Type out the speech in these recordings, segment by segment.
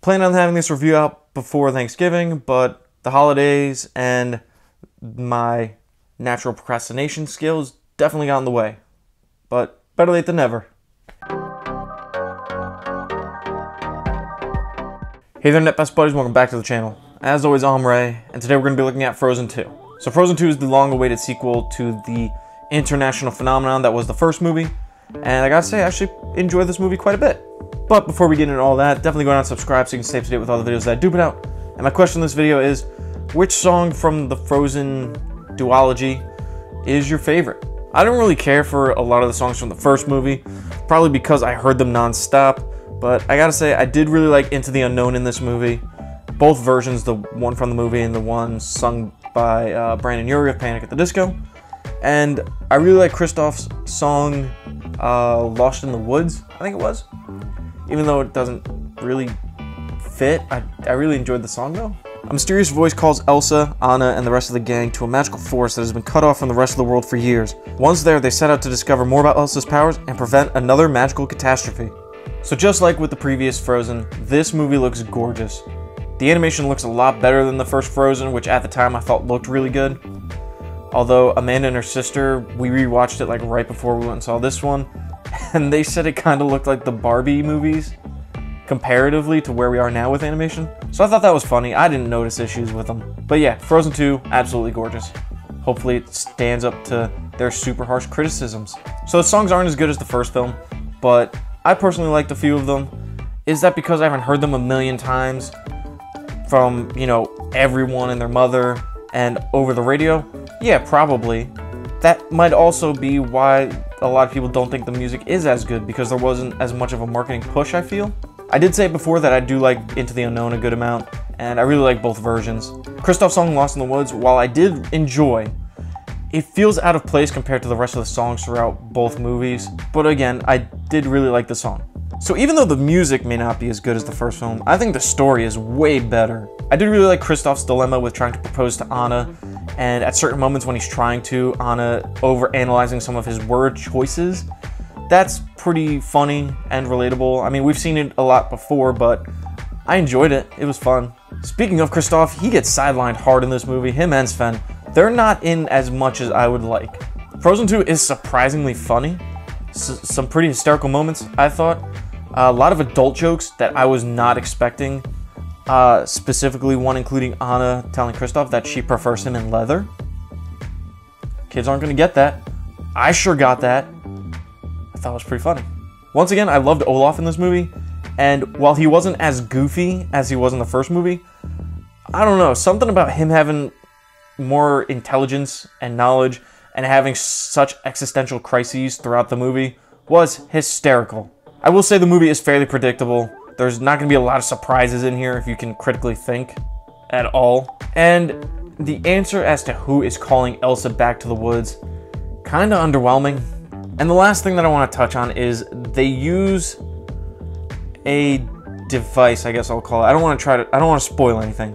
Planning on having this review out before Thanksgiving, but the holidays and my natural procrastination skills definitely got in the way. But better late than never. Hey there, Net Best Buddies, welcome back to the channel. As always, I'm Ray, and today we're going to be looking at Frozen 2. So Frozen 2 is the long-awaited sequel to the international phenomenon that was the first movie, and I gotta say, I actually enjoyed this movie quite a bit. But before we get into all that, definitely go down and subscribe so you can stay up to date with all the videos that I do put out. And my question in this video is, which song from the Frozen duology is your favorite? I don't really care for a lot of the songs from the first movie, probably because I heard them non-stop, but I gotta say, I did really like Into the Unknown in this movie. Both versions, the one from the movie and the one sung by Brandon Urie of Panic at the Disco. And I really like Kristoff's song, Lost in the Woods, I think it was. Even though it doesn't really fit, I really enjoyed the song though. A mysterious voice calls Elsa, Anna, and the rest of the gang to a magical forest that has been cut off from the rest of the world for years. Once there, they set out to discover more about Elsa's powers and prevent another magical catastrophe. So just like with the previous Frozen, this movie looks gorgeous. The animation looks a lot better than the first Frozen, which at the time I thought looked really good. Although Amanda and her sister, we rewatched it like right before we went and saw this one, and they said it kind of looked like the Barbie movies, comparatively to where we are now with animation. So I thought that was funny. I didn't notice issues with them. But yeah, Frozen 2, absolutely gorgeous. Hopefully it stands up to their super harsh criticisms. So the songs aren't as good as the first film, but I personally liked a few of them. Is that because I haven't heard them a million times from, you know, everyone and their mother and over the radio? Yeah, probably. That might also be why a lot of people don't think the music is as good, because there wasn't as much of a marketing push, I feel. I did say before that I do like Into the Unknown a good amount, and I really like both versions. Kristoff's song Lost in the Woods, while I did enjoy, it feels out of place compared to the rest of the songs throughout both movies, but again, I did really like the song. So even though the music may not be as good as the first film, I think the story is way better. I did really like Kristoff's dilemma with trying to propose to Anna, and at certain moments when he's trying to, Anna over-analyzing some of his word choices. That's pretty funny and relatable. I mean, we've seen it a lot before, but I enjoyed it. It was fun. Speaking of Kristoff, he gets sidelined hard in this movie, him and Sven. They're not in as much as I would like. Frozen 2 is surprisingly funny. Some pretty hysterical moments, I thought. A lot of adult jokes that I was not expecting. Specifically one including Anna telling Kristoff that she prefers him in leather. Kids aren't gonna get that. I sure got that. I thought it was pretty funny. Once again, I loved Olaf in this movie, and while he wasn't as goofy as he was in the first movie, I don't know, something about him having more intelligence and knowledge and having such existential crises throughout the movie was hysterical. I will say the movie is fairly predictable. There's not going to be a lot of surprises in here if you can critically think at all. And the answer as to who is calling Elsa back to the woods, kind of underwhelming. And the last thing that I want to touch on is they use a device, I guess I'll call it. I don't want to spoil anything,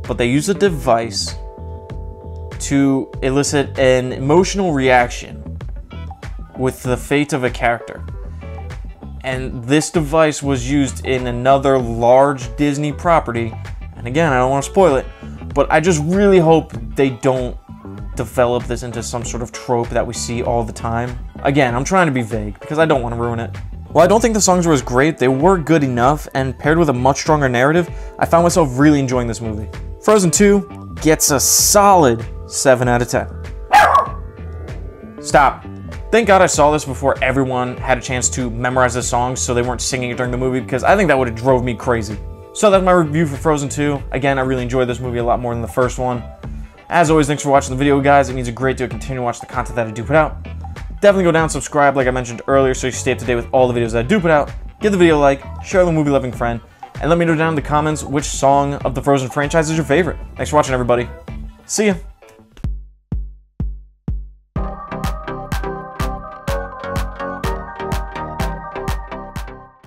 but they use a device to elicit an emotional reaction with the fate of a character. And this device was used in another large Disney property. And again, I don't want to spoil it, but I just really hope they don't develop this into some sort of trope that we see all the time. Again, I'm trying to be vague because I don't want to ruin it. While I don't think the songs were as great, they were good enough, and paired with a much stronger narrative, I found myself really enjoying this movie. Frozen 2 gets a solid 7 out of 10. Stop. Thank God I saw this before everyone had a chance to memorize the songs so they weren't singing it during the movie, because I think that would have drove me crazy. So that's my review for Frozen 2. Again, I really enjoyed this movie a lot more than the first one. As always, thanks for watching the video, guys. It means a great deal to continue to watch the content that I do put out. Definitely go down and subscribe like I mentioned earlier so you stay up to date with all the videos that I do put out. Give the video a like, share with a movie-loving friend, and let me know down in the comments which song of the Frozen franchise is your favorite. Thanks for watching, everybody. See ya!